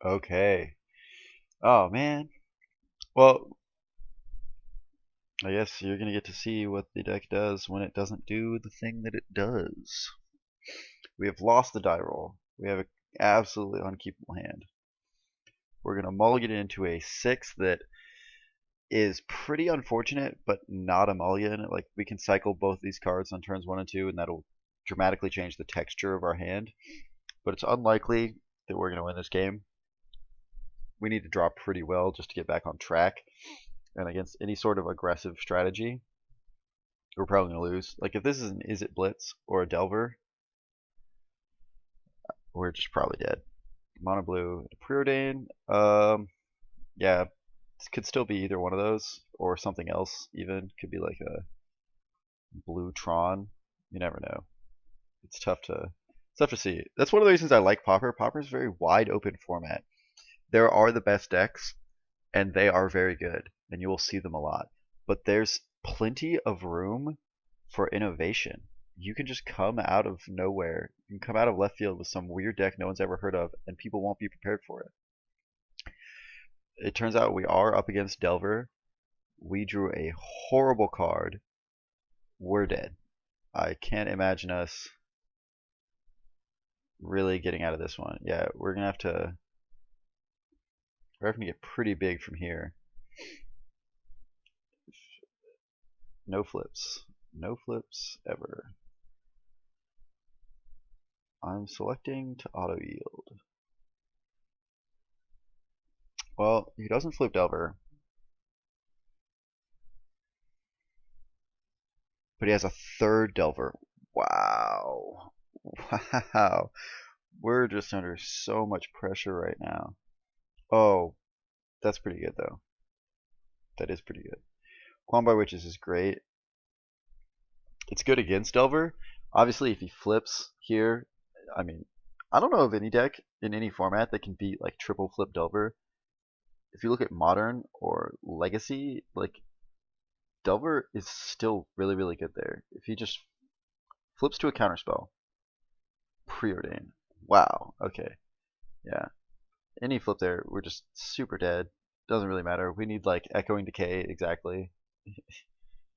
Okay. Oh man. Well, I guess you're gonna get to see what the deck does when it doesn't do the thing that it does. We have lost the die roll. We have an absolutely unkeepable hand. We're gonna mulligan it into a 6 that is pretty unfortunate, but not a mulligan. Like we can cycle both these cards on turns 1 and 2, and that'll dramatically change the texture of our hand. But it's unlikely that we're gonna win this game. We need to draw pretty well just to get back on track. And against any sort of aggressive strategy, we're probably going to lose. Like if this is an Is It Blitz or a Delver, we're just probably dead. Mono blue, preordain. Yeah, it could still be either one of those or something else. Even could be like a blue Tron. You never know. It's tough to see. That's one of the reasons I like Pauper. Pauper is a very wide open format. There are the best decks, and they are very good, and you will see them a lot. But there's plenty of room for innovation. You can just come out of nowhere. You can come out of left field with some weird deck no one's ever heard of, and people won't be prepared for it. It turns out we are up against Delver. We drew a horrible card. We're dead. I can't imagine us really getting out of this one. Yeah, we're having to get pretty big from here. No flips. No flips ever. I'm selecting to auto yield. Well, he doesn't flip Delver, but he has a third Delver. Wow. Wow. We're just under so much pressure right now. Oh, that's pretty good though. That is pretty good. Clone by Witches is great. It's good against Delver. Obviously, if he flips here, I mean, I don't know of any deck in any format that can beat like triple flip Delver. If you look at Modern or Legacy, like Delver is still really, really good there. If he just flips to a counterspell, preordain. Wow. Okay. Yeah. Any flip there, we're just super dead. Doesn't really matter. We need like Echoing Decay exactly,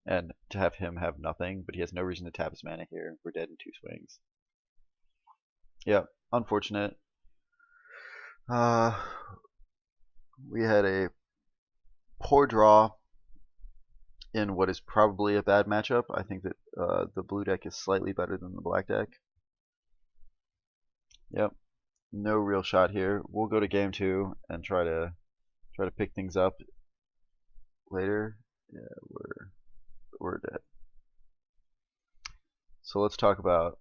and to have him have nothing, but he has no reason to tap his mana here. We're dead in 2 swings. Yeah. Unfortunate. Uh, we had a poor draw in what is probably a bad matchup. I think that the blue deck is slightly better than the black deck. Yep. No real shot here. We'll go to game 2 and try to pick things up later. Yeah, we're dead. So let's talk about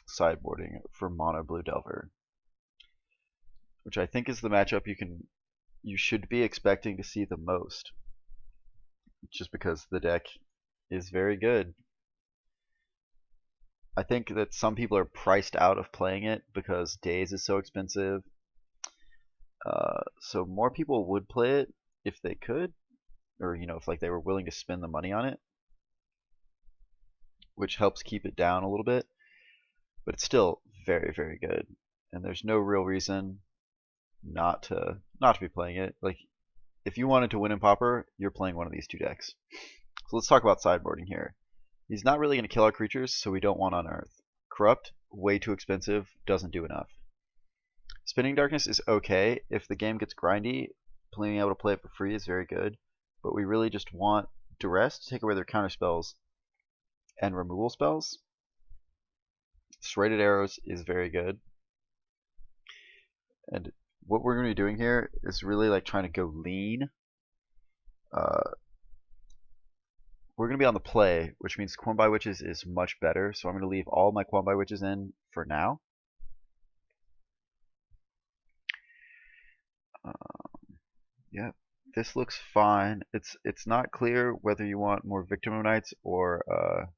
sideboarding for mono blue Delver, which I think is the matchup you should be expecting to see the most, just because the deck is very good. I think that some people are priced out of playing it because Days is so expensive. So more people would play it if they could, or if like they were willing to spend the money on it, which helps keep it down a little bit. But it's still very, very good, and there's no real reason not to be playing it. Like if you wanted to win in Pauper, you're playing one of these 2 decks. So let's talk about sideboarding here. He's not really going to kill our creatures, so we don't want Unearth. Corrupt, way too expensive, doesn't do enough. Spinning Darkness is okay. If the game gets grindy, being able to play it for free is very good. But we really just want Duress to take away their counter spells and removal spells. Serrated Arrows is very good. And what we're going to be doing here is really like trying to go lean. We're going to be on the play, which means Quorum by Witches is much better. So I'm going to leave all my Quorum by Witches in for now. Yeah, this looks fine. It's not clear whether you want more Victim of Nights or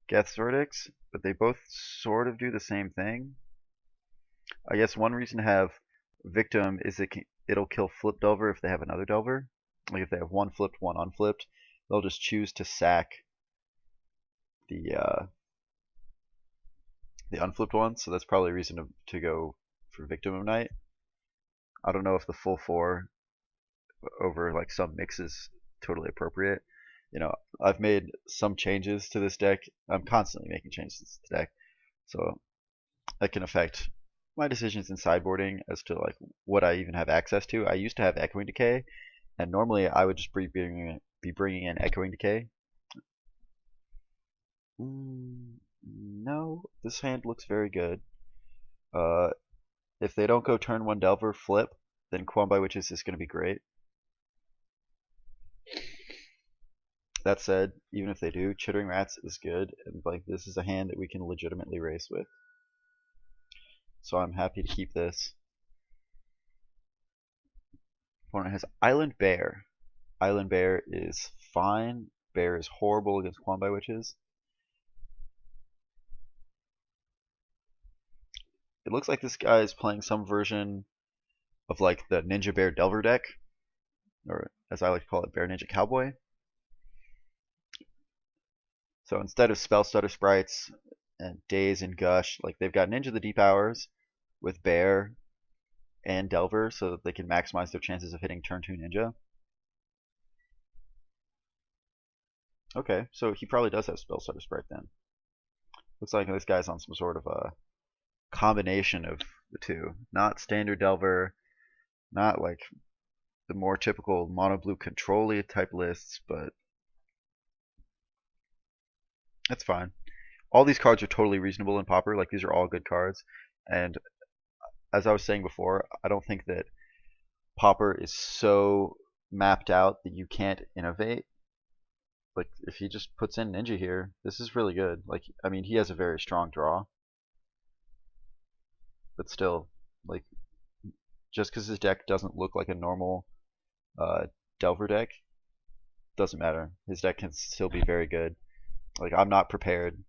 Geth's Verdicts, but they both sort of do the same thing. I guess one reason to have Victim is it'll kill Flip Delver if they have another Delver. Like if they have one flipped, one unflipped, they'll just choose to sack the unflipped one. So that's probably a reason to go for Victim of Night. I don't know if the full 4 over like some mix is totally appropriate. You know, I've made some changes to this deck. I'm constantly making changes to the deck, so that can affect my decisions in sideboarding as to like what I even have access to. I used to have Echoing Decay, and normally I would just be bringing in Echoing Decay. No, this hand looks very good. Uh, if they don't go turn 1 Delver flip, then Quam Witches is going to be great. That said, even if they do, Chittering Rats is good, and like this is a hand that we can legitimately race with. So I'm happy to keep this. Opponent has Island Bear. Island Bear is fine. Bear is horrible against Quam Witches. It looks like this guy is playing some version of like the Ninja Bear Delver deck, or as I like to call it, Bear Ninja Cowboy. So instead of Spell Stutter Sprites and Daze and Gush, like they've got Ninja the Deep Hours with Bear and Delver so that they can maximize their chances of hitting turn 2 Ninja. Okay, so he probably does have Spell Stutter Sprite then. Looks like this guy's on some sort of a combination of the two. Not standard Delver, not like the more typical mono blue control type lists, but that's fine. All these cards are totally reasonable in Pauper. Like these are all good cards, and as I was saying before, I don't think that Pauper is so mapped out that you can't innovate. Like if he just puts in Ninja here, this is really good. Like I mean, he has a very strong draw, but still, like just because his deck doesn't look like a normal Delver deck doesn't matter. His deck can still be very good. Like I'm not prepared.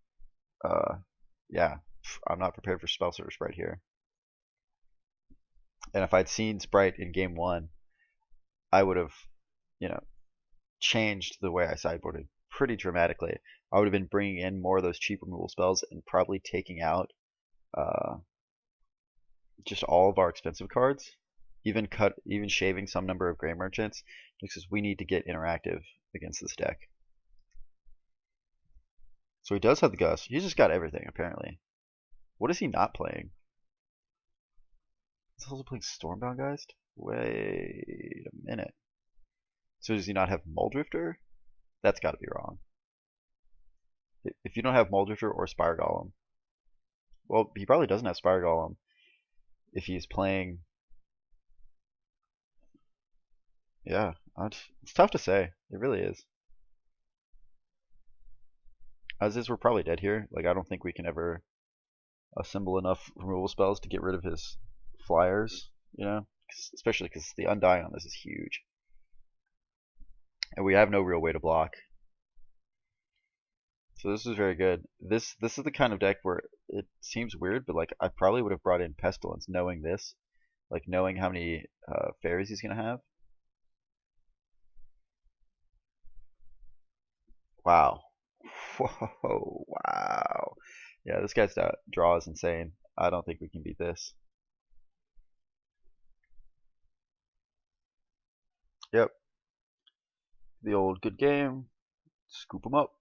Yeah, I'm not prepared for Spell Surge Sprite here. And if I'd seen Sprite in game 1, I would have, you know, changed the way I sideboarded pretty dramatically. I would have been bringing in more of those cheap removal spells and probably taking out just all of our expensive cards, even shaving some number of Gray Merchants, because we need to get interactive against this deck. So he does have the Gust. He's just got everything apparently. What is he not playing? He's also playing Stormbound Geist? Wait a minute. So does he not have Muldrifter? That's got to be wrong. If you don't have Muldrifter or Spire Golem, well, he probably doesn't have Spire Golem if he's playing. Yeah, it's tough to say. It really is. As is, we're probably dead here. Like, I don't think we can ever assemble enough removal spells to get rid of his flyers, you know? Especially because the Undying on this is huge. And we have no real way to block. So this is very good. This is the kind of deck where it seems weird, but like I probably would have brought in Pestilence knowing this. Like knowing how many fairies he's going to have. Wow. Whoa, wow. Yeah, this guy's draw is insane. I don't think we can beat this. Yep. The old good game. Scoop him up.